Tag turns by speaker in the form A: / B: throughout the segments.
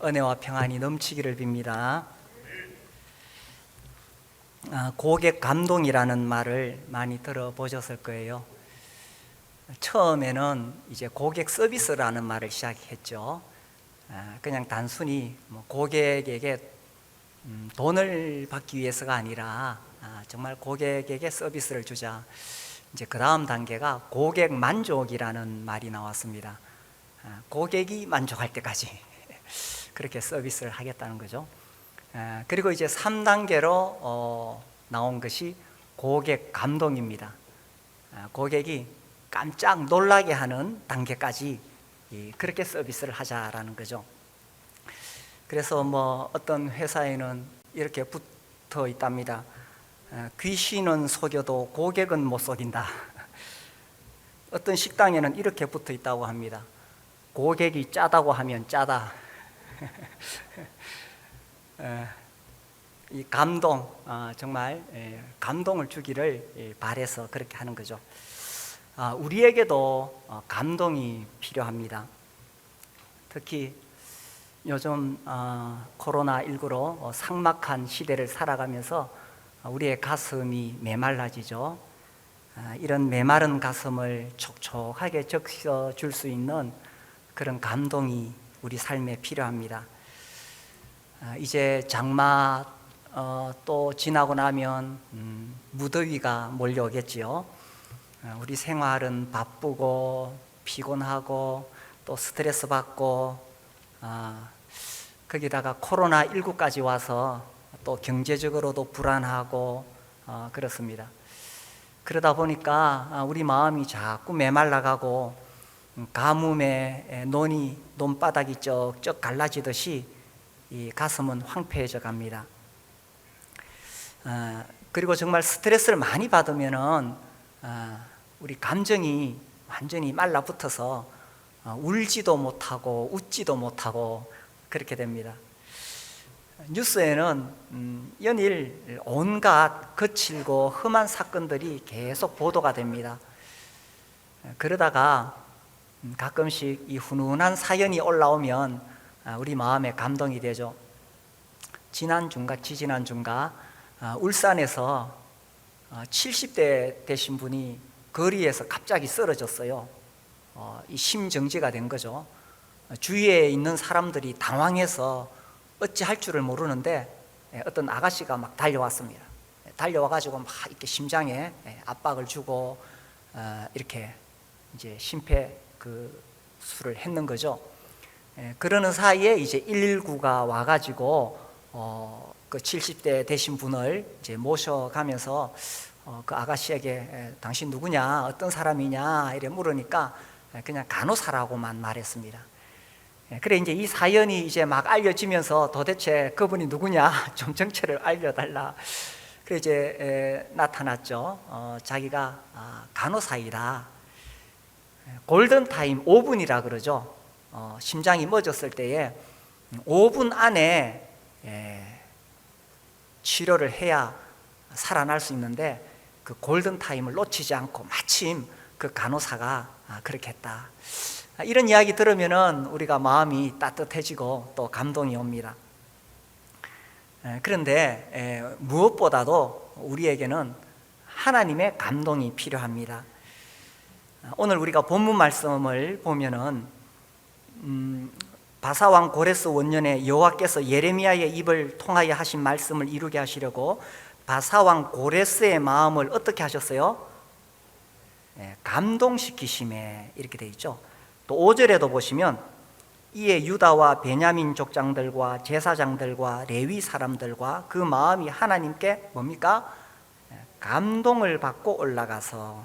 A: 은혜와 평안이 넘치기를 빕니다. 고객 감동이라는 말을 많이 들어보셨을 거예요. 처음에는 이제 고객 서비스라는 말을 시작했죠. 그냥 단순히 고객에게 돈을 받기 위해서가 아니라 정말 고객에게 서비스를 주자. 이제 그 다음 단계가 고객 만족이라는 말이 나왔습니다. 고객이 만족할 때까지 그렇게 서비스를 하겠다는 거죠. 그리고 이제 3단계로 나온 것이 고객 감동입니다. 고객이 깜짝 놀라게 하는 단계까지 그렇게 서비스를 하자라는 거죠. 그래서 어떤 회사에는 이렇게 붙어 있답니다. 귀신은 속여도 고객은 못 속인다. 어떤 식당에는 이렇게 붙어 있다고 합니다. 고객이 짜다고 하면 짜다. 이 감동, 정말 감동을 주기를 바라서 그렇게 하는 거죠. 우리에게도 감동이 필요합니다. 특히 요즘 코로나19로 삭막한 시대를 살아가면서 우리의 가슴이 메말라지죠. 이런 메마른 가슴을 촉촉하게 적셔줄 수 있는 그런 감동이 우리 삶에 필요합니다. 이제 장마 또 지나고 나면 무더위가 몰려오겠지요. 우리 생활은 바쁘고 피곤하고 또 스트레스 받고 거기다가 코로나19까지 와서 또 경제적으로도 불안하고 그렇습니다. 그러다 보니까 우리 마음이 자꾸 메말라가고 가뭄에 논바닥이 쩍쩍 갈라지듯이 이 가슴은 황폐해져 갑니다. 그리고 정말 스트레스를 많이 받으면은 우리 감정이 완전히 말라붙어서 울지도 못하고 웃지도 못하고 그렇게 됩니다. 뉴스에는 연일 온갖 거칠고 험한 사건들이 계속 보도가 됩니다. 그러다가 가끔씩 이 훈훈한 사연이 올라오면 우리 마음에 감동이 되죠. 지난주인가 지지난주인가 울산에서 70대 되신 분이 거리에서 갑자기 쓰러졌어요. 이 심정지가 된 거죠. 주위에 있는 사람들이 당황해서 어찌할 줄을 모르는데 어떤 아가씨가 막 달려왔습니다. 달려와가지고 막 이렇게 심장에 압박을 주고 이렇게 이제 심폐수를 했는 거죠. 그러는 사이에 이제 119가 와가지고 그 70대 되신 분을 이제 모셔가면서 그 아가씨에게 당신 누구냐, 어떤 사람이냐 이래 물으니까 그냥 간호사라고만 말했습니다. 그래 이제 이 사연이 이제 막 알려지면서 도대체 그분이 누구냐 좀 정체를 알려달라. 그래 이제 나타났죠. 자기가 간호사이다. 골든타임 5분이라 그러죠. 심장이 멎었을 때에 5분 안에 치료를 해야 살아날 수 있는데 그 골든타임을 놓치지 않고 마침 그 간호사가 그렇게 했다. 이런 이야기 들으면은 우리가 마음이 따뜻해지고 또 감동이 옵니다. 그런데 무엇보다도 우리에게는 하나님의 감동이 필요합니다. 오늘 우리가 본문 말씀을 보면은 바사왕 고레스 원년에 여호와께서 예레미야의 입을 통하여 하신 말씀을 이루게 하시려고 바사왕 고레스의 마음을 어떻게 하셨어요? 감동시키심에 이렇게 되어 있죠. 또 5절에도 보시면 이에 유다와 베냐민 족장들과 제사장들과 레위 사람들과 그 마음이 하나님께 뭡니까? 감동을 받고 올라가서.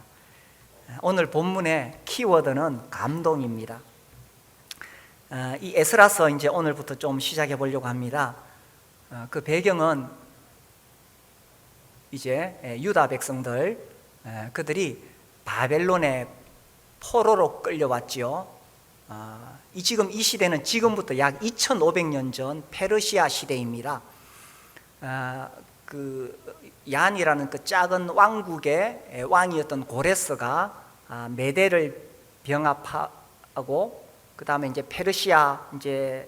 A: 오늘 본문의 키워드는 감동입니다. 이 에스라서 이제 오늘부터 좀 시작해 보려고 합니다. 그 배경은 이제 유다 백성들 그들이 바벨론의 포로로 끌려왔지요. 지금 이 시대는 지금부터 약 2500년 전 페르시아 시대입니다. 그 얀이라는 그 작은 왕국의 왕이었던 고레스가 메대를 병합하고 그 다음에 이제 페르시아 이제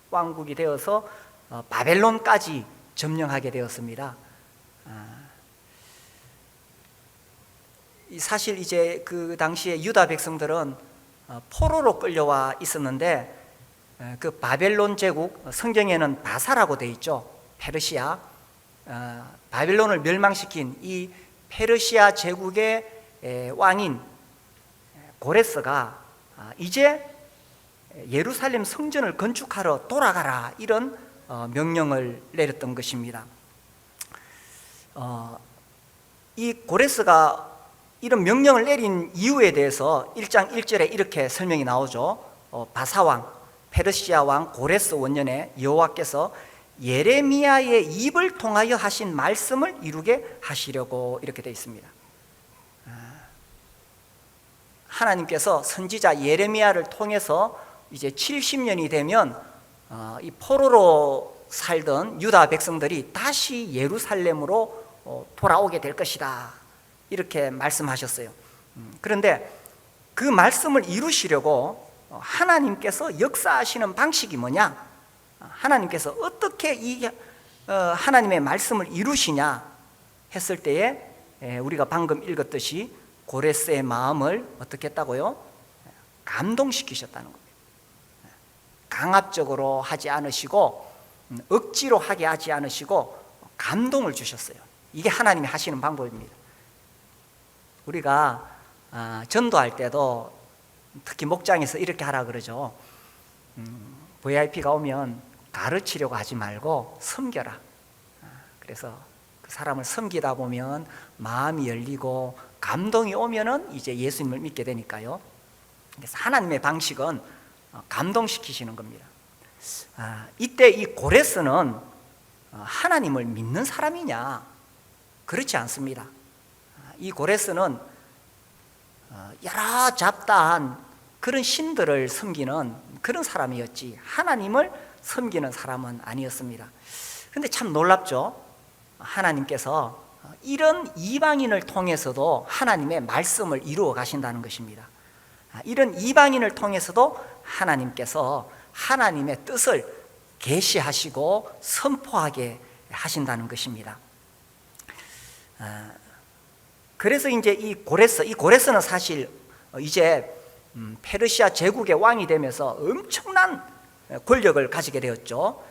A: 왕국이 되어서 바벨론까지 점령하게 되었습니다. 사실 이제 그 당시에 유다 백성들은 포로로 끌려와 있었는데, 그 바벨론 제국, 성경에는 바사라고 되어 있죠. 페르시아, 바벨론을 멸망시킨 이 페르시아 제국의 왕인 고레스가 이제 예루살렘 성전을 건축하러 돌아가라, 이런 명령을 내렸던 것입니다. 이 고레스가 이런 명령을 내린 이유에 대해서 1장 1절에 이렇게 설명이 나오죠. 바사왕, 페르시아 왕 고레스 원년에 여호와께서 예레미야의 입을 통하여 하신 말씀을 이루게 하시려고, 이렇게 되어 있습니다. 하나님께서 선지자 예레미야를 통해서 이제 70년이 되면 이 포로로 살던 유다 백성들이 다시 예루살렘으로 돌아오게 될 것이다, 이렇게 말씀하셨어요. 그런데 그 말씀을 이루시려고 하나님께서 역사하시는 방식이 뭐냐? 하나님께서 어떻게 이 하나님의 말씀을 이루시냐 했을 때에, 우리가 방금 읽었듯이 고레스의 마음을 어떻게 했다고요? 감동시키셨다는 겁니다. 강압적으로 하지 않으시고 억지로 하게 하지 않으시고 감동을 주셨어요. 이게 하나님이 하시는 방법입니다. 우리가 전도할 때도 특히 목장에서 이렇게 하라 그러죠. VIP가 오면 가르치려고 하지 말고 섬겨라. 그래서 그 사람을 섬기다 보면 마음이 열리고 감동이 오면은 이제 예수님을 믿게 되니까요. 그래서 하나님의 방식은 감동시키시는 겁니다. 이때 이 고레스는 하나님을 믿는 사람이냐? 그렇지 않습니다. 이 고레스는 여러 잡다한 그런 신들을 섬기는 그런 사람이었지, 하나님을 섬기는 사람은 아니었습니다. 그런데 참 놀랍죠. 하나님께서 이런 이방인을 통해서도 하나님의 말씀을 이루어 가신다는 것입니다. 이런 이방인을 통해서도 하나님께서 하나님의 뜻을 계시하시고 선포하게 하신다는 것입니다. 그래서 이제 이 고레스는 사실 이제 페르시아 제국의 왕이 되면서 엄청난 권력을 가지게 되었죠.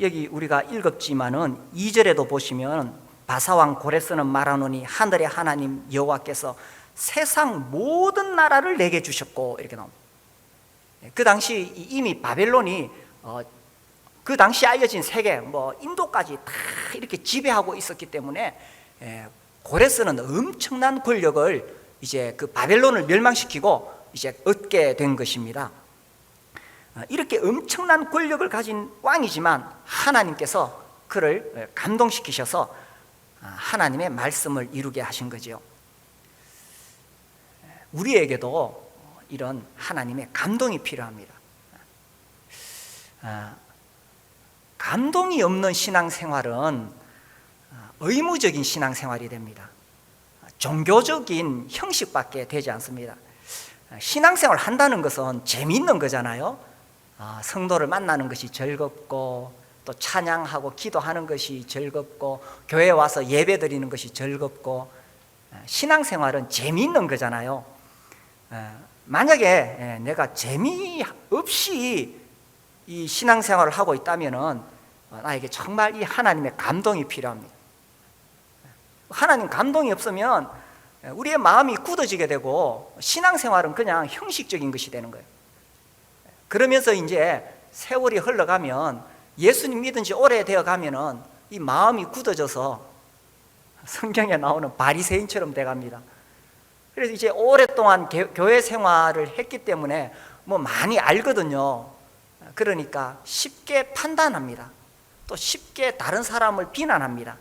A: 여기 우리가 읽었지만은 2절에도 보시면 바사왕 고레스는 말하노니 하늘의 하나님 여호와께서 세상 모든 나라를 내게 주셨고, 이렇게 나옵니다. 그 당시 이미 바벨론이 그 당시 알려진 세계, 인도까지 다 이렇게 지배하고 있었기 때문에 고레스는 엄청난 권력을 이제 그 바벨론을 멸망시키고 이제 얻게 된 것입니다. 이렇게 엄청난 권력을 가진 왕이지만 하나님께서 그를 감동시키셔서 하나님의 말씀을 이루게 하신 거죠. 우리에게도 이런 하나님의 감동이 필요합니다. 감동이 없는 신앙생활은 의무적인 신앙생활이 됩니다. 종교적인 형식밖에 되지 않습니다. 신앙생활 한다는 것은 재미있는 거잖아요. 성도를 만나는 것이 즐겁고, 또 찬양하고 기도하는 것이 즐겁고, 교회에 와서 예배 드리는 것이 즐겁고, 신앙생활은 재미있는 거잖아요. 만약에 내가 재미없이 이 신앙생활을 하고 있다면 나에게 정말 이 하나님의 감동이 필요합니다. 하나님 감동이 없으면 우리의 마음이 굳어지게 되고 신앙생활은 그냥 형식적인 것이 되는 거예요. 그러면서 이제 세월이 흘러가면, 예수님 믿은 지 오래되어 가면은 이 마음이 굳어져서 성경에 나오는 바리새인처럼 돼갑니다. 그래서 이제 오랫동안 교회 생활을 했기 때문에 많이 알거든요. 그러니까 쉽게 판단합니다. 또 쉽게 다른 사람을 비난합니다.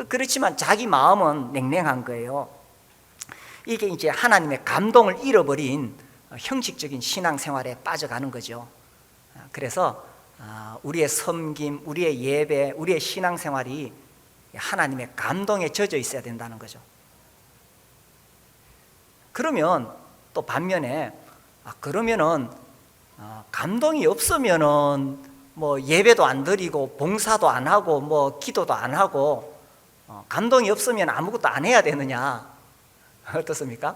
A: 그렇지만 자기 마음은 냉랭한 거예요. 이게 이제 하나님의 감동을 잃어버린 형식적인 신앙생활에 빠져가는 거죠. 그래서 우리의 섬김, 우리의 예배, 우리의 신앙생활이 하나님의 감동에 젖어 있어야 된다는 거죠. 그러면 또 반면에 그러면은 감동이 없으면은 뭐 예배도 안 드리고 봉사도 안 하고 뭐 기도도 안 하고 감동이 없으면 아무것도 안 해야 되느냐? 어떻습니까?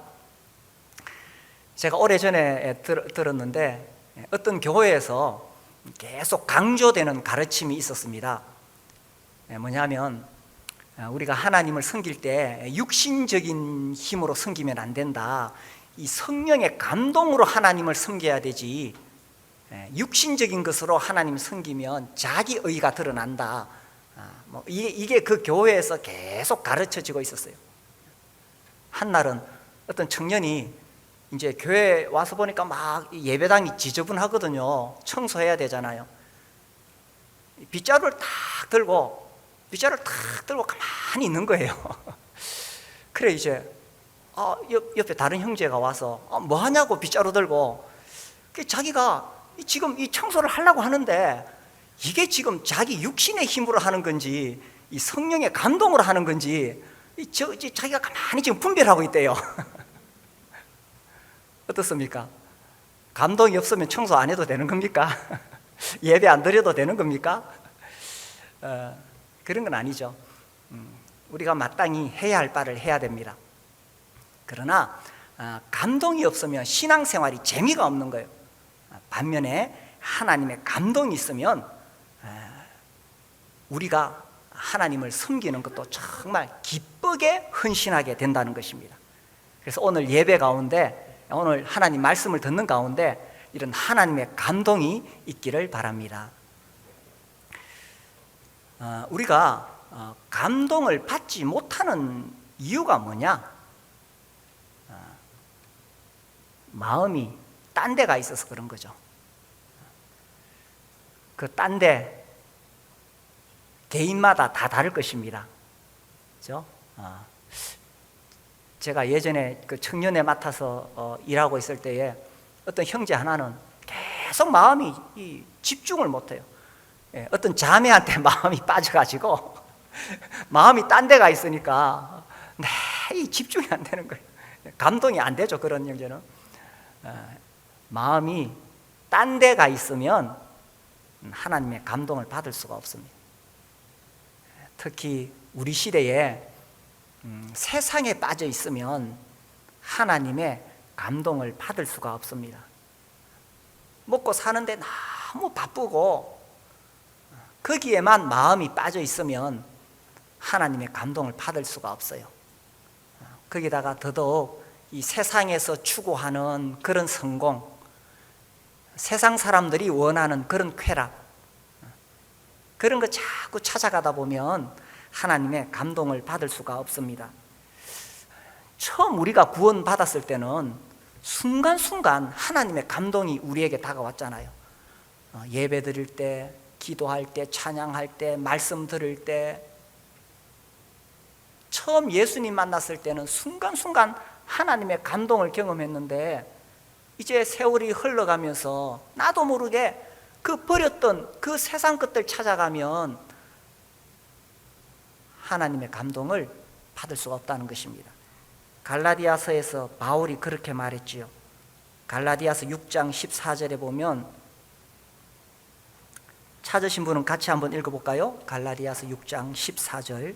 A: 제가 오래전에 들었는데 어떤 교회에서 계속 강조되는 가르침이 있었습니다. 뭐냐면 우리가 하나님을 섬길 때 육신적인 힘으로 섬기면 안 된다. 이 성령의 감동으로 하나님을 섬겨야 되지, 육신적인 것으로 하나님 섬기면 자기의가 드러난다. 이게 그 교회에서 계속 가르쳐지고 있었어요. 한날은 어떤 청년이 이제 교회 와서 보니까 막 예배당이 지저분하거든요. 청소해야 되잖아요. 빗자루를 탁 들고 가만히 있는 거예요. 그래 이제 옆에 다른 형제가 와서 뭐 하냐고 빗자루 들고. 자기가 지금 이 청소를 하려고 하는데 이게 지금 자기 육신의 힘으로 하는 건지 이 성령의 감동으로 하는 건지 자기가 가만히 지금 분별하고 있대요. 어떻습니까? 감동이 없으면 청소 안 해도 되는 겁니까? 예배 안 드려도 되는 겁니까? 그런 건 아니죠. 우리가 마땅히 해야 할 바를 해야 됩니다. 그러나 감동이 없으면 신앙생활이 재미가 없는 거예요. 반면에 하나님의 감동이 있으면 우리가 하나님을 섬기는 것도 정말 기쁘게 헌신하게 된다는 것입니다. 그래서 오늘 예배 가운데, 오늘 하나님 말씀을 듣는 가운데 이런 하나님의 감동이 있기를 바랍니다. 우리가 감동을 받지 못하는 이유가 뭐냐? 마음이 딴 데가 있어서 그런 거죠. 그 딴 데 개인마다 다 다를 것입니다. 그렇죠? 제가 예전에 그 청년회 맡아서 일하고 있을 때에 어떤 형제 하나는 계속 마음이 집중을 못해요. 어떤 자매한테 마음이 빠져가지고 마음이 딴 데가 있으니까 이 집중이 안 되는 거예요. 감동이 안 되죠. 그런 형제는 마음이 딴 데가 있으면 하나님의 감동을 받을 수가 없습니다. 특히 우리 시대에 세상에 빠져 있으면 하나님의 감동을 받을 수가 없습니다. 먹고 사는데 너무 바쁘고 거기에만 마음이 빠져 있으면 하나님의 감동을 받을 수가 없어요. 거기다가 더더욱 이 세상에서 추구하는 그런 성공, 세상 사람들이 원하는 그런 쾌락, 그런 거 자꾸 찾아가다 보면 하나님의 감동을 받을 수가 없습니다. 처음 우리가 구원받았을 때는 순간순간 하나님의 감동이 우리에게 다가왔잖아요. 예배 드릴 때, 기도할 때, 찬양할 때, 말씀 들을 때, 처음 예수님 만났을 때는 순간순간 하나님의 감동을 경험했는데 이제 세월이 흘러가면서 나도 모르게 그 버렸던 그 세상 것들 찾아가면 하나님의 감동을 받을 수가 없다는 것입니다. 갈라디아서에서 바울이 그렇게 말했지요. 갈라디아서 6장 14절에 보면, 찾으신 분은 같이 한번 읽어볼까요? 갈라디아서 6장 14절.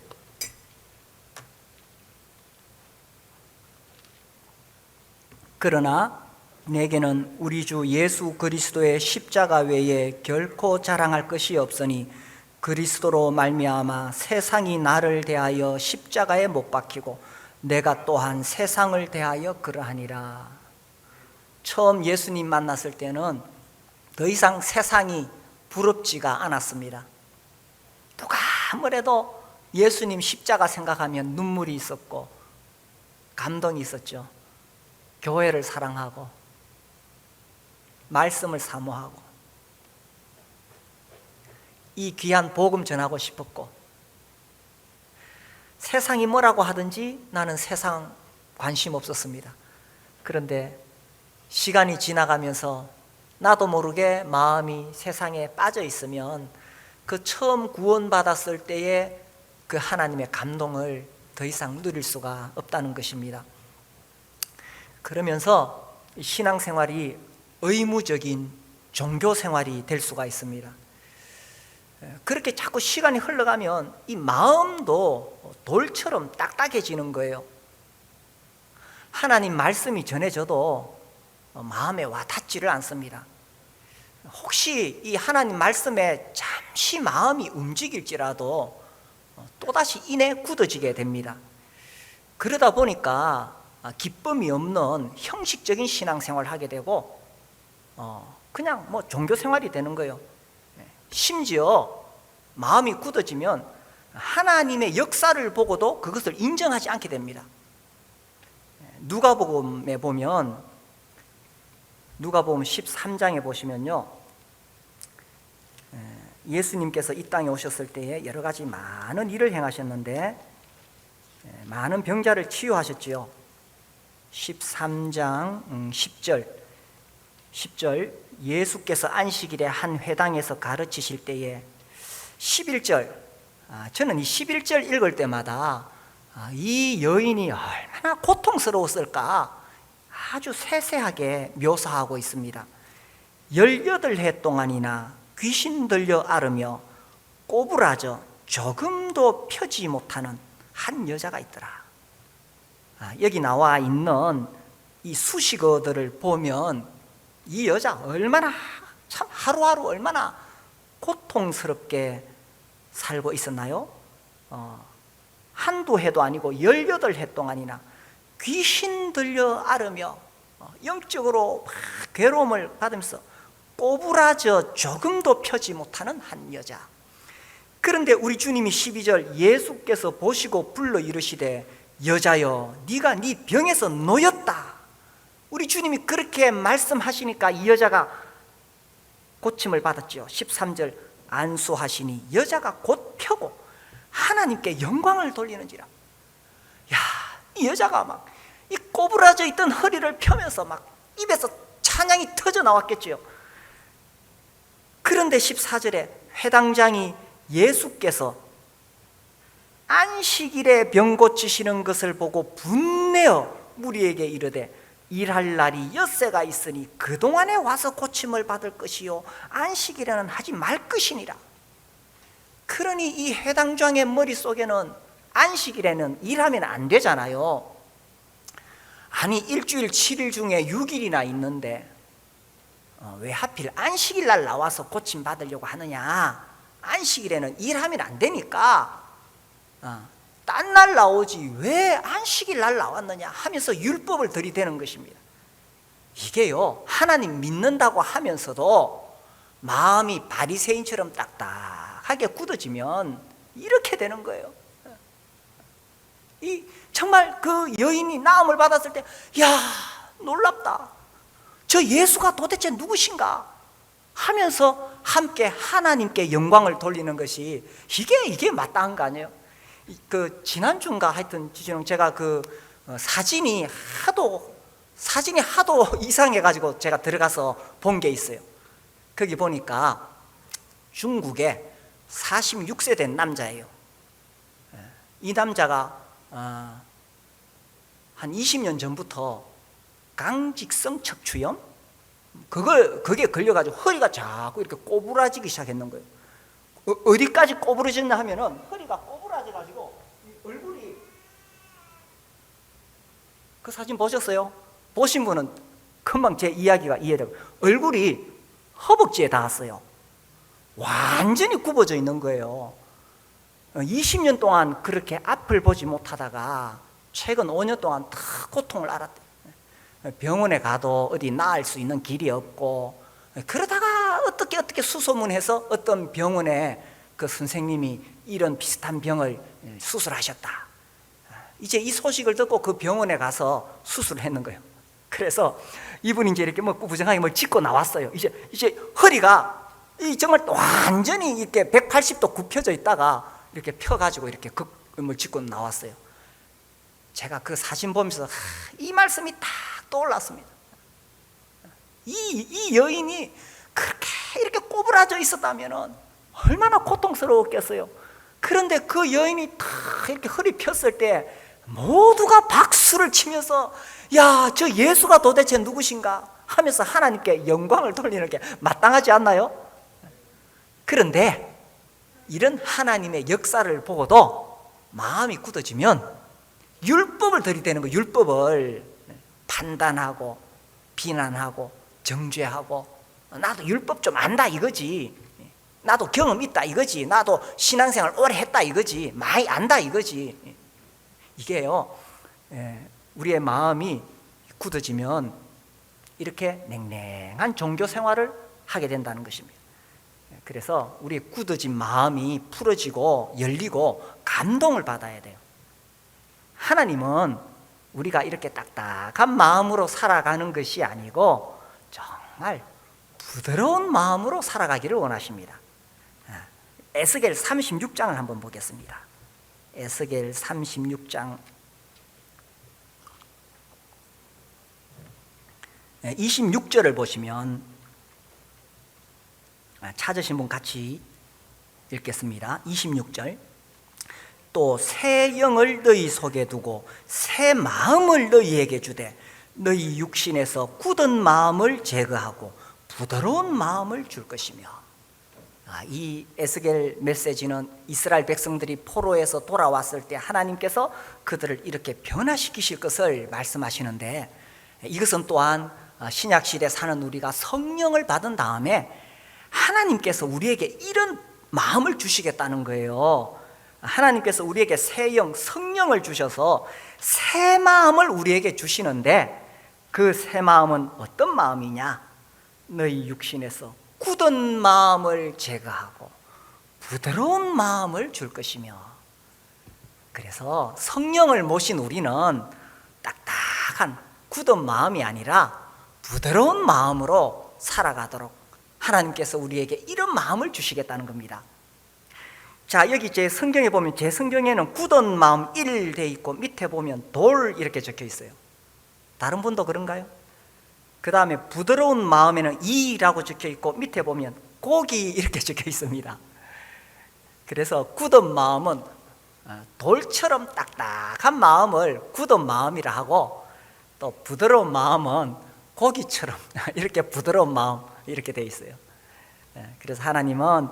A: 그러나 내게는 우리 주 예수 그리스도의 십자가 외에 결코 자랑할 것이 없으니 그리스도로 말미암아 세상이 나를 대하여 십자가에 못 박히고 내가 또한 세상을 대하여 그러하니라. 처음 예수님 만났을 때는 더 이상 세상이 부럽지가 않았습니다. 누가 아무래도 예수님 십자가 생각하면 눈물이 있었고 감동이 있었죠. 교회를 사랑하고 말씀을 사모하고 이 귀한 복음 전하고 싶었고, 세상이 뭐라고 하든지 나는 세상 관심 없었습니다. 그런데 시간이 지나가면서 나도 모르게 마음이 세상에 빠져 있으면 그 처음 구원받았을 때의 그 하나님의 감동을 더 이상 누릴 수가 없다는 것입니다. 그러면서 신앙생활이 의무적인 종교 생활이 될 수가 있습니다. 그렇게 자꾸 시간이 흘러가면 이 마음도 돌처럼 딱딱해지는 거예요. 하나님 말씀이 전해져도 마음에 와 닿지를 않습니다. 혹시 이 하나님 말씀에 잠시 마음이 움직일지라도 또다시 이내 굳어지게 됩니다. 그러다 보니까 기쁨이 없는 형식적인 신앙생활을 하게 되고 그냥 뭐 종교생활이 되는 거예요. 심지어 마음이 굳어지면 하나님의 역사를 보고도 그것을 인정하지 않게 됩니다. 누가복음에 보면 누가복음 13장에 보시면요, 예수님께서 이 땅에 오셨을 때에 여러 가지 많은 일을 행하셨는데 많은 병자를 치유하셨지요. 13장 10절 예수께서 안식일에 한 회당에서 가르치실 때에 11절, 저는 이 11절 읽을 때마다 이 여인이 얼마나 고통스러웠을까 아주 세세하게 묘사하고 있습니다. 18해 동안이나 귀신 들려 앓으며 꼬부라져 조금도 펴지 못하는 한 여자가 있더라. 여기 나와 있는 이 수식어들을 보면 이 여자 얼마나 참 하루하루 얼마나 고통스럽게 살고 있었나요? 한두 해도 아니고 18해 동안이나 귀신 들려 앓으며 영적으로 막 괴로움을 받으면서 꼬부라져 조금도 펴지 못하는 한 여자. 그런데 우리 주님이 12절 예수께서 보시고 불러 이르시되 여자여 네가 네 병에서 놓였다. 우리 주님이 그렇게 말씀하시니까 이 여자가 고침을 받았죠. 13절 안수하시니 여자가 곧 펴고 하나님께 영광을 돌리는지라. 야, 이 여자가 막 이 꼬부라져 있던 허리를 펴면서 막 입에서 찬양이 터져 나왔겠지요. 그런데 14절에 회당장이 예수께서 안식일에 병 고치시는 것을 보고 분내어 무리에게 이르되 일할 날이 엿새가 있으니 그동안에 와서 고침을 받을 것이요 안식일에는 하지 말 것이니라. 그러니 이 회당장의 머릿속에는 안식일에는 일하면 안 되잖아요. 아니 일주일 7일 중에 6일이나 있는데 왜 하필 안식일 날 나와서 고침 받으려고 하느냐. 안식일에는 일하면 안 되니까 딴 날 나오지 왜 안식일 날 나왔느냐 하면서 율법을 들이대는 것입니다. 이게요, 하나님 믿는다고 하면서도 마음이 바리새인처럼 딱딱하게 굳어지면 이렇게 되는 거예요. 정말 그 여인이 나음을 받았을 때, 야, 놀랍다. 저 예수가 도대체 누구신가 하면서 함께 하나님께 영광을 돌리는 것이 이게 마땅한 거 아니에요? 지난주인가 하여튼 제가 사진이 하도 이상해가지고 제가 들어가서 본 게 있어요. 거기 보니까 중국에 46세 된 남자예요. 이 남자가 한 20년 전부터 강직성 척추염 그게 걸려가지고 허리가 자꾸 이렇게 꼬부라지기 시작했는 거예요. 어디까지 꼬부러졌나 하면은 허리가 꼬부라져가지고 얼굴이, 그 사진 보셨어요? 보신 분은 금방 제 이야기가 이해되고, 얼굴이 허벅지에 닿았어요. 완전히 굽어져 있는 거예요. 20년 동안 그렇게 앞을 보지 못하다가 최근 5년 동안 다 고통을 알았대요. 병원에 가도 어디 나을 수 있는 길이 없고, 그러다가 어떻게 수소문해서 어떤 병원에 그 선생님이 이런 비슷한 병을 수술하셨다. 이제 이 소식을 듣고 그 병원에 가서 수술을 했는 거예요. 그래서 이분이 이제 이렇게 구부정하게 짚고 나왔어요. 이제 허리가 정말 완전히 이렇게 180도 굽혀져 있다가 이렇게 펴가지고 이렇게 짚고 나왔어요. 제가 그 사진 보면서 이 말씀이 딱 떠올랐습니다. 이 여인이 그렇게 이렇게 꼬부라져 있었다면 얼마나 고통스러웠겠어요. 그런데 그 여인이 탁 이렇게 허리 폈을 때 모두가 박수를 치면서 야, 저 예수가 도대체 누구신가 하면서 하나님께 영광을 돌리는 게 마땅하지 않나요? 그런데 이런 하나님의 역사를 보고도 마음이 굳어지면 율법을 들이대는 거, 율법을 판단하고 비난하고 정죄하고, 나도 율법 좀 안다 이거지, 나도 경험 있다 이거지, 나도 신앙생활 오래 했다 이거지, 많이 안다 이거지. 이게요, 우리의 마음이 굳어지면 이렇게 냉랭한 종교 생활을 하게 된다는 것입니다. 그래서 우리의 굳어진 마음이 풀어지고 열리고 감동을 받아야 돼요. 하나님은 우리가 이렇게 딱딱한 마음으로 살아가는 것이 아니고 정말 부드러운 마음으로 살아가기를 원하십니다. 에스겔 36장을 한번 보겠습니다. 에스겔 36장 26절을 보시면, 찾으신 분 같이 읽겠습니다. 26절. 또 새 영을 너희 속에 두고 새 마음을 너희에게 주되 너희 육신에서 굳은 마음을 제거하고 부드러운 마음을 줄 것이며. 이 에스겔 메시지는 이스라엘 백성들이 포로에서 돌아왔을 때 하나님께서 그들을 이렇게 변화시키실 것을 말씀하시는데, 이것은 또한 신약시대에 사는 우리가 성령을 받은 다음에 하나님께서 우리에게 이런 마음을 주시겠다는 거예요. 하나님께서 우리에게 새 영, 성령을 주셔서 새 마음을 우리에게 주시는데, 그 새 마음은 어떤 마음이냐? 너희 육신에서 굳은 마음을 제거하고 부드러운 마음을 줄 것이며. 그래서 성령을 모신 우리는 딱딱한 굳은 마음이 아니라 부드러운 마음으로 살아가도록 하나님께서 우리에게 이런 마음을 주시겠다는 겁니다. 자, 여기 제 성경에 보면, 제 성경에는 굳은 마음 1 돼 있고 밑에 보면 돌 이렇게 적혀 있어요. 다른 분도 그런가요? 그 다음에 부드러운 마음에는 2라고 적혀 있고 밑에 보면 고기 이렇게 적혀 있습니다. 그래서 굳은 마음은 돌처럼 딱딱한 마음을 굳은 마음이라 하고, 또 부드러운 마음은 고기처럼 이렇게 부드러운 마음 이렇게 돼 있어요. 그래서 하나님은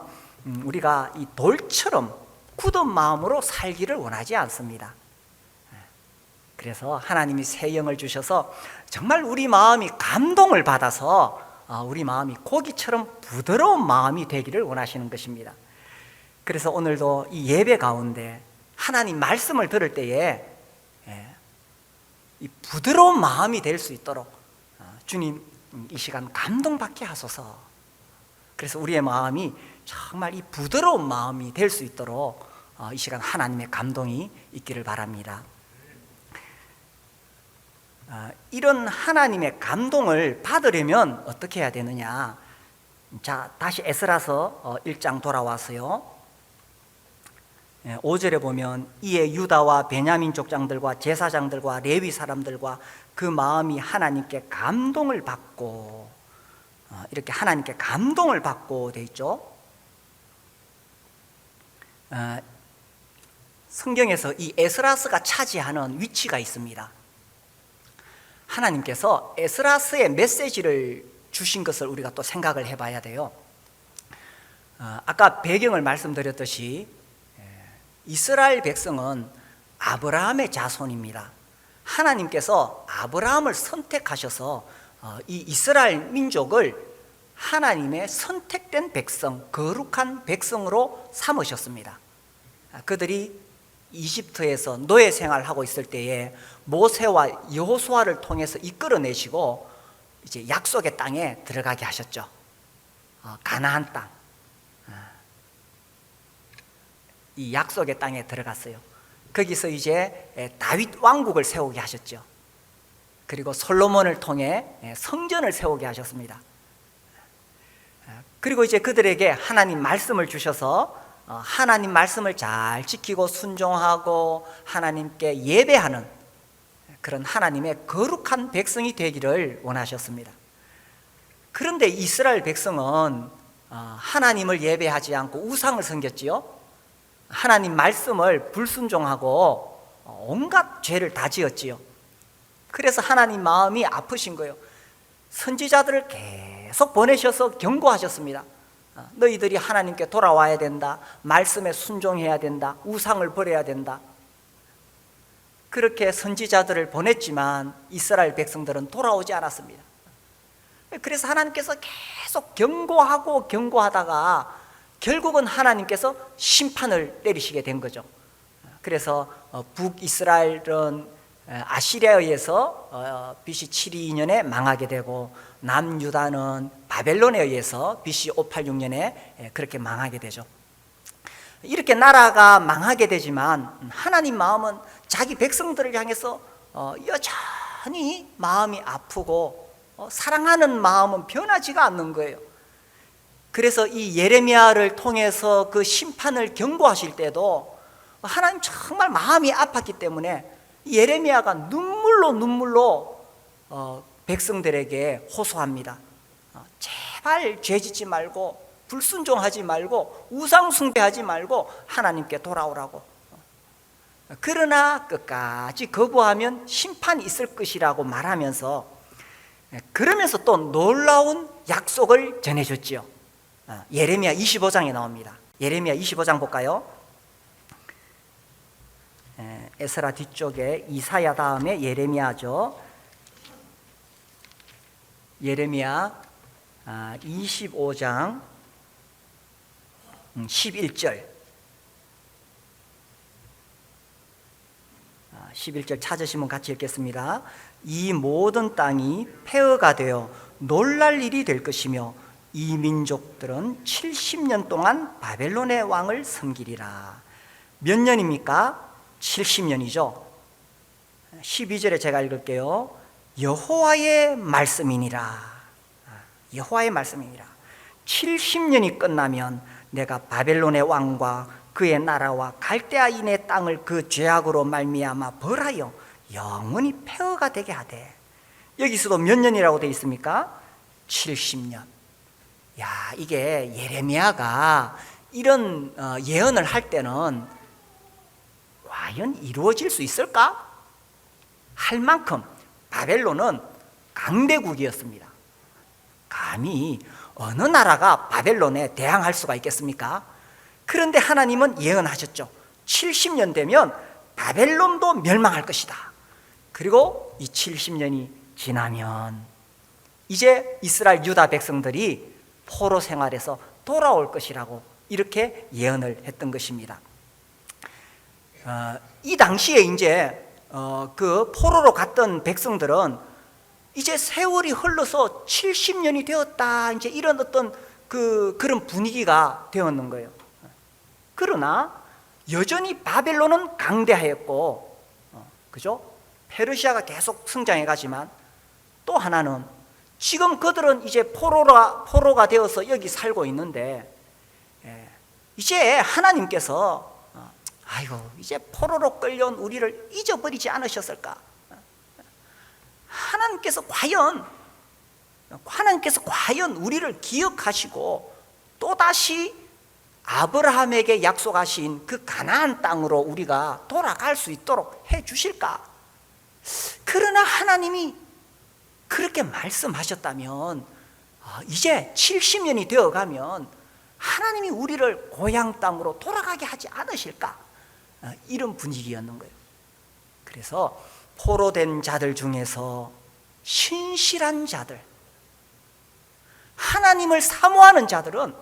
A: 우리가 이 돌처럼 굳은 마음으로 살기를 원하지 않습니다. 그래서 하나님이 새 영을 주셔서 정말 우리 마음이 감동을 받아서 우리 마음이 고기처럼 부드러운 마음이 되기를 원하시는 것입니다. 그래서 오늘도 이 예배 가운데 하나님 말씀을 들을 때에 이 부드러운 마음이 될 수 있도록 주님 이 시간 감동받게 하소서. 그래서 우리의 마음이 정말 이 부드러운 마음이 될 수 있도록 이 시간 하나님의 감동이 있기를 바랍니다. 이런 하나님의 감동을 받으려면 어떻게 해야 되느냐? 자, 다시 에스라서 1장 돌아와서요, 5절에 보면 이에 유다와 베냐민 족장들과 제사장들과 레위 사람들과 그 마음이 하나님께 감동을 받고, 이렇게 하나님께 감동을 받고 돼 있죠. 성경에서 이 에스라스가 차지하는 위치가 있습니다. 하나님께서 에스라스의 메시지를 주신 것을 우리가 또 생각을 해봐야 돼요. 아까 배경을 말씀드렸듯이 이스라엘 백성은 아브라함의 자손입니다. 하나님께서 아브라함을 선택하셔서 이 이스라엘 민족을 하나님의 선택된 백성, 거룩한 백성으로 삼으셨습니다. 그들이 이집트에서 노예 생활하고 있을 때에 모세와 여호수아를 통해서 이끌어내시고 이제 약속의 땅에 들어가게 하셨죠. 가나안 땅, 이 약속의 땅에 들어갔어요. 거기서 이제 다윗 왕국을 세우게 하셨죠. 그리고 솔로몬을 통해 성전을 세우게 하셨습니다. 그리고 이제 그들에게 하나님 말씀을 주셔서 하나님 말씀을 잘 지키고 순종하고 하나님께 예배하는 그런 하나님의 거룩한 백성이 되기를 원하셨습니다. 그런데 이스라엘 백성은 하나님을 예배하지 않고 우상을 섬겼지요. 하나님 말씀을 불순종하고 온갖 죄를 다 지었지요. 그래서 하나님 마음이 아프신 거예요. 선지자들을 계속 보내셔서 경고하셨습니다. 너희들이 하나님께 돌아와야 된다. 말씀에 순종해야 된다. 우상을 버려야 된다. 그렇게 선지자들을 보냈지만 이스라엘 백성들은 돌아오지 않았습니다. 그래서 하나님께서 계속 경고하다가 결국은 하나님께서 심판을 내리시게 된 거죠. 그래서 북이스라엘은 아시리아에 의해서 BC 722년에 망하게 되고, 남유다는 바벨론에 의해서 BC 586년에 그렇게 망하게 되죠. 이렇게 나라가 망하게 되지만 하나님 마음은 자기 백성들을 향해서 여전히 마음이 아프고 사랑하는 마음은 변하지가 않는 거예요. 그래서 이 예레미야를 통해서 그 심판을 경고하실 때도 하나님 정말 마음이 아팠기 때문에 예레미야가 눈물로 백성들에게 호소합니다. 제발 죄짓지 말고 불순종하지 말고 우상 숭배하지 말고 하나님께 돌아오라고. 그러나 끝까지 거부하면 심판이 있을 것이라고 말하면서, 그러면서 또 놀라운 약속을 전해줬지요. 예레미야 25장에 나옵니다. 예레미야 25장 볼까요? 에스라 뒤쪽에 이사야 다음에 예레미야죠. 예레미야 25장 11절 11절 찾으시면 같이 읽겠습니다. 이 모든 땅이 폐허가 되어 놀랄 일이 될 것이며 이 민족들은 70년 동안 바벨론의 왕을 섬기리라. 몇 년입니까? 70년이죠. 12절에 제가 읽을게요. 여호와의 말씀이니라. 여호와의 말씀이니라. 70년이 끝나면 내가 바벨론의 왕과 그의 나라와 갈대아인의 땅을 그 죄악으로 말미암아 벌하여 영원히 폐허가 되게 하되. 여기서도 몇 년이라고 되어 있습니까? 70년. 야, 이게 예레미야가 이런 예언을 할 때는 과연 이루어질 수 있을까? 할 만큼 바벨론은 강대국이었습니다. 감히 어느 나라가 바벨론에 대항할 수가 있겠습니까? 그런데 하나님은 예언하셨죠. 70년 되면 바벨론도 멸망할 것이다. 그리고 이 70년이 지나면 이제 이스라엘 유다 백성들이 포로 생활에서 돌아올 것이라고 이렇게 예언을 했던 것입니다. 이 당시에 이제 그 포로로 갔던 백성들은 이제 세월이 흘러서 70년이 되었다, 이제 이런 어떤 그런 분위기가 되었는 거예요. 그러나 여전히 바벨론은 강대하였고, 그죠? 페르시아가 계속 성장해 가지만, 또 하나는 지금 그들은 이제 포로가 되어서 여기 살고 있는데, 이제 하나님께서 아이고, 이제 포로로 끌려온 우리를 잊어버리지 않으셨을까? 하나님께서 과연 우리를 기억하시고 또다시 아브라함에게 약속하신 그 가나안 땅으로 우리가 돌아갈 수 있도록 해 주실까? 그러나 하나님이 그렇게 말씀하셨다면 이제 70년이 되어가면 하나님이 우리를 고향 땅으로 돌아가게 하지 않으실까? 이런 분위기였는 거예요. 그래서 포로된 자들 중에서 신실한 자들, 하나님을 사모하는 자들은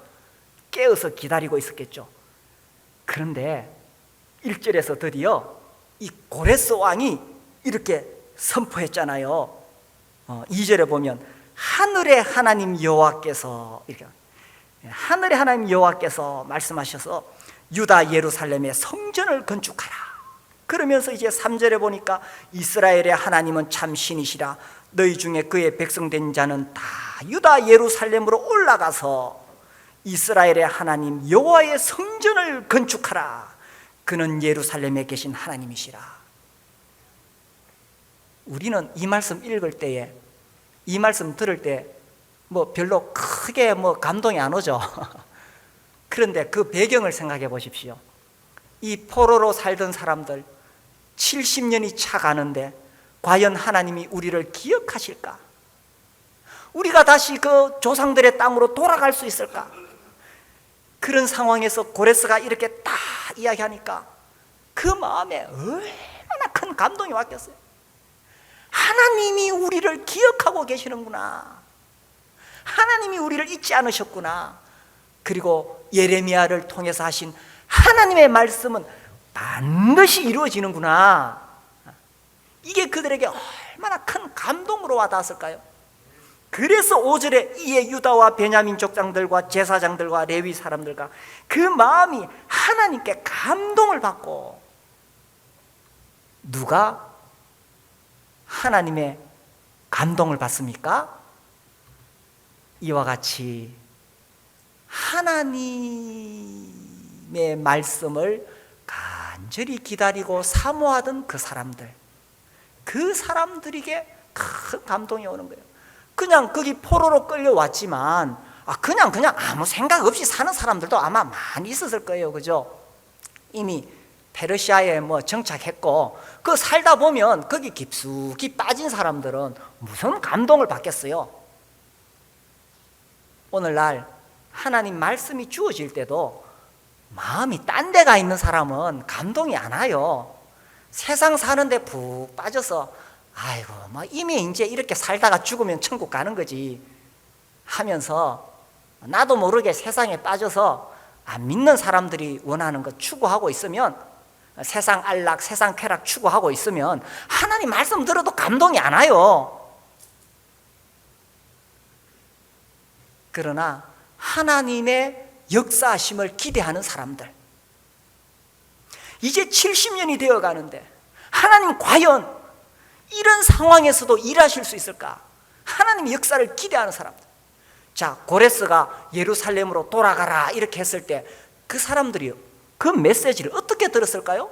A: 깨어서 기다리고 있었겠죠. 그런데 1절에서 드디어 이 고레스 왕이 이렇게 선포했잖아요. 2절에 보면 하늘의 하나님 여호와께서, 이렇게 하늘의 하나님 여호와께서 말씀하셔서 유다 예루살렘에 성전을 건축하라. 그러면서 이제 3절에 보니까 이스라엘의 하나님은 참 신이시라. 너희 중에 그의 백성된 자는 다 유다 예루살렘으로 올라가서 이스라엘의 하나님 여호와의 성전을 건축하라. 그는 예루살렘에 계신 하나님이시라. 우리는 이 말씀 읽을 때에, 이 말씀 들을 때 뭐 별로 크게 감동이 안 오죠. 그런데 그 배경을 생각해 보십시오. 이 포로로 살던 사람들, 70년이 차가는데 과연 하나님이 우리를 기억하실까? 우리가 다시 그 조상들의 땅으로 돌아갈 수 있을까? 그런 상황에서 고레스가 이렇게 딱 이야기하니까 그 마음에 얼마나 큰 감동이 왔겠어요. 하나님이 우리를 기억하고 계시는구나. 하나님이 우리를 잊지 않으셨구나. 그리고 예레미야를 통해서 하신 하나님의 말씀은 반드시 이루어지는구나. 이게 그들에게 얼마나 큰 감동으로 와닿았을까요? 그래서 5절에 이에 유다와 베냐민 족장들과 제사장들과 레위 사람들과 그 마음이 하나님께 감동을 받고, 누가 하나님의 감동을 받습니까? 이와 같이 하나님의 말씀을 간절히 기다리고 사모하던 그 사람들에게 큰 감동이 오는 거예요. 그냥 거기 포로로 끌려왔지만 그냥 아무 생각 없이 사는 사람들도 아마 많이 있었을 거예요. 그죠? 이미 페르시아에 정착했고 그 살다 보면 거기 깊숙이 빠진 사람들은 무슨 감동을 받겠어요? 오늘날 하나님 말씀이 주어질 때도 마음이 딴 데 가 있는 사람은 감동이 안 와요. 세상 사는데 푹 빠져서 아이고 이미 이제 이렇게 살다가 죽으면 천국 가는 거지 하면서 나도 모르게 세상에 빠져서 안 믿는 사람들이 원하는 것 추구하고 있으면, 세상 안락, 세상 쾌락 추구하고 있으면 하나님 말씀 들어도 감동이 안 와요. 그러나 하나님의 역사하심을 기대하는 사람들, 이제 70년이 되어 가는데 하나님 과연 이런 상황에서도 일하실 수 있을까? 하나님의 역사를 기대하는 사람들. 자, 고레스가 예루살렘으로 돌아가라 이렇게 했을 때 그 사람들이 그 메시지를 어떻게 들었을까요?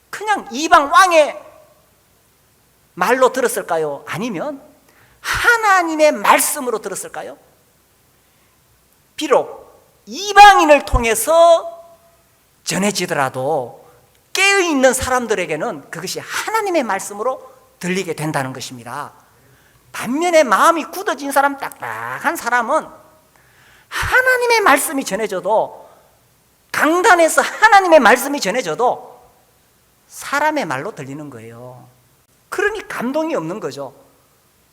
A: 그냥 이방 왕의 말로 들었을까요? 아니면 하나님의 말씀으로 들었을까요? 비록 이방인을 통해서 전해지더라도 깨어있는 사람들에게는 그것이 하나님의 말씀으로 들리게 된다는 것입니다. 반면에 마음이 굳어진 사람, 딱딱한 사람은 하나님의 말씀이 전해져도, 강단에서 하나님의 말씀이 전해져도 사람의 말로 들리는 거예요. 그러니 감동이 없는 거죠.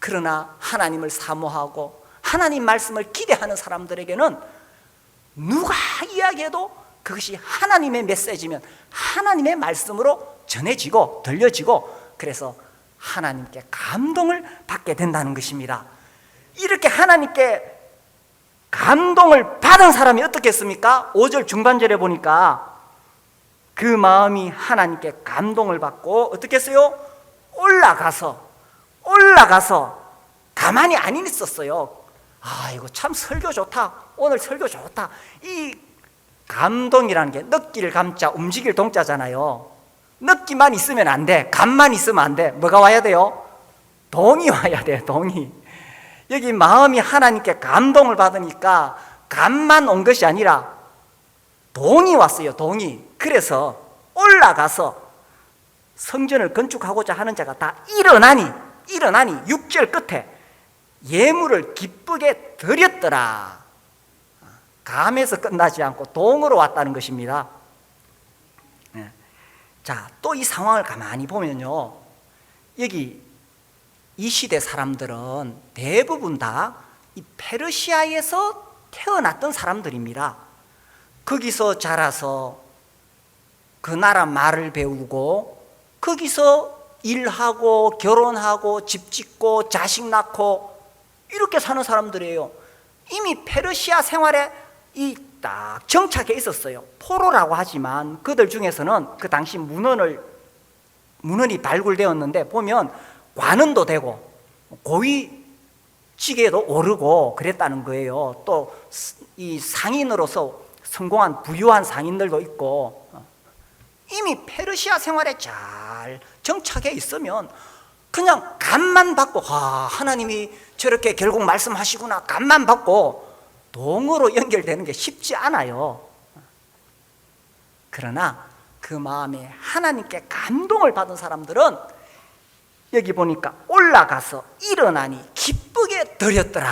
A: 그러나 하나님을 사모하고 하나님 말씀을 기대하는 사람들에게는 누가 이야기해도 그것이 하나님의 메시지면 하나님의 말씀으로 전해지고 들려지고, 그래서 하나님께 감동을 받게 된다는 것입니다. 이렇게 하나님께 감동을 받은 사람이 어떻겠습니까? 5절 중반절에 보니까 그 마음이 하나님께 감동을 받고 어떻게 했어요? 올라가서 가만히 안 있었어요. 이거 참 설교 좋다, 오늘 설교 좋다. 이 감동이라는 게 느낄 감자, 움직일 동자잖아요. 느끼만 있으면 안 돼. 감만 있으면 안 돼. 뭐가 와야 돼요? 동이 와야 돼요. 동이. 여기 마음이 하나님께 감동을 받으니까 감만 온 것이 아니라 동이 왔어요. 동이. 그래서 올라가서 성전을 건축하고자 하는 자가 다 일어나니 6절 끝에 예물을 기쁘게 드렸더라. 감에서 끝나지 않고 동으로 왔다는 것입니다. 자, 또 이 상황을 가만히 보면요, 여기 이 시대 사람들은 대부분 다 이 페르시아에서 태어났던 사람들입니다. 거기서 자라서 그 나라 말을 배우고 거기서 일하고 결혼하고 집 짓고 자식 낳고 이렇게 사는 사람들이에요. 이미 페르시아 생활에 딱 정착해 있었어요. 포로라고 하지만 그들 중에서는 그 당시 문헌이 발굴되었는데 보면 관원도 되고 고위 직에도 오르고 그랬다는 거예요. 또 이 상인으로서 성공한 부유한 상인들도 있고, 이미 페르시아 생활에 잘 정착해 있으면 그냥 감만 받고 하나님이 저렇게 결국 말씀하시구나, 감만 받고 동으로 연결되는 게 쉽지 않아요. 그러나 그 마음에 하나님께 감동을 받은 사람들은 여기 보니까 올라가서 일어나니 기쁘게 드렸더라.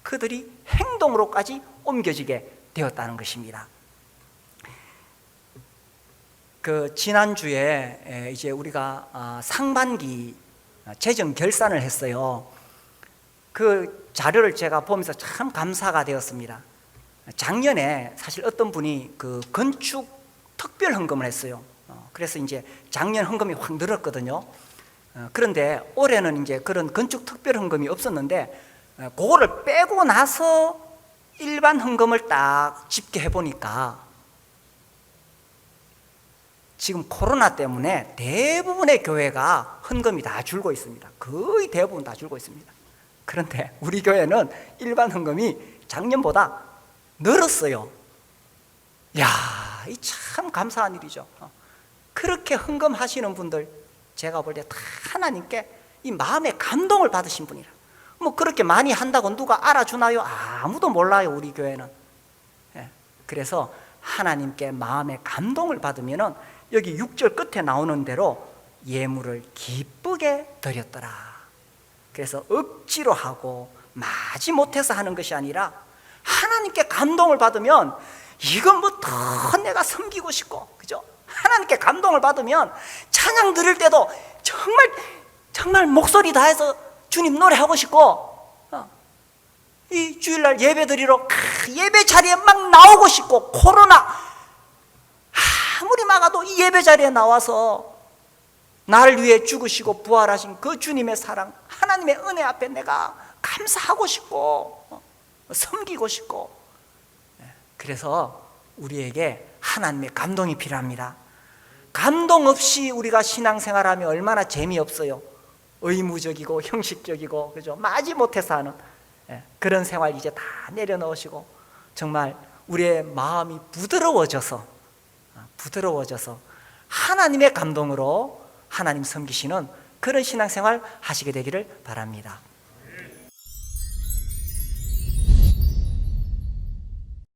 A: 그들이 행동으로까지 옮겨지게 되었다는 것입니다. 그 지난주에 이제 우리가 상반기 재정 결산을 했어요. 그 자료를 제가 보면서 참 감사가 되었습니다. 작년에 사실 어떤 분이 그 건축 특별 헌금을 했어요. 그래서 이제 작년 헌금이 확 늘었거든요. 그런데 올해는 이제 그런 건축 특별 헌금이 없었는데, 그거를 빼고 나서 일반 헌금을 딱 집계해 보니까 지금 코로나 때문에 대부분의 교회가 헌금이 다 줄고 있습니다. 거의 대부분 다 줄고 있습니다. 그런데 우리 교회는 일반 헌금이 작년보다 늘었어요. 야, 이 참 감사한 일이죠. 그렇게 헌금하시는 분들, 제가 볼 때 다 하나님께 이 마음의 감동을 받으신 분이라. 뭐 그렇게 많이 한다고 누가 알아주나요? 아무도 몰라요, 우리 교회는. 그래서 하나님께 마음의 감동을 받으면은 여기 6절 끝에 나오는 대로 예물을 기쁘게 드렸더라. 그래서 억지로 하고 마지 못해서 하는 것이 아니라 하나님께 감동을 받으면 이건 뭐 더 내가 섬기고 싶고, 그죠? 하나님께 감동을 받으면 찬양 드릴 때도 정말 목소리 다해서 주님 노래하고 싶고, 이 주일날 예배 드리러 예배 자리에 막 나오고 싶고, 코로나 아무리 막아도 이 예배 자리에 나와서 나를 위해 죽으시고 부활하신 그 주님의 사랑, 하나님의 은혜 앞에 내가 감사하고 싶고 섬기고 싶고. 그래서 우리에게 하나님의 감동이 필요합니다. 감동 없이 우리가 신앙생활하면 얼마나 재미없어요. 의무적이고 형식적이고, 그죠? 마지 못해서 하는 그런 생활 이제 다 내려놓으시고, 정말 우리의 마음이 부드러워져서 하나님의 감동으로 하나님 섬기시는 그런 신앙생활 하시게 되기를 바랍니다.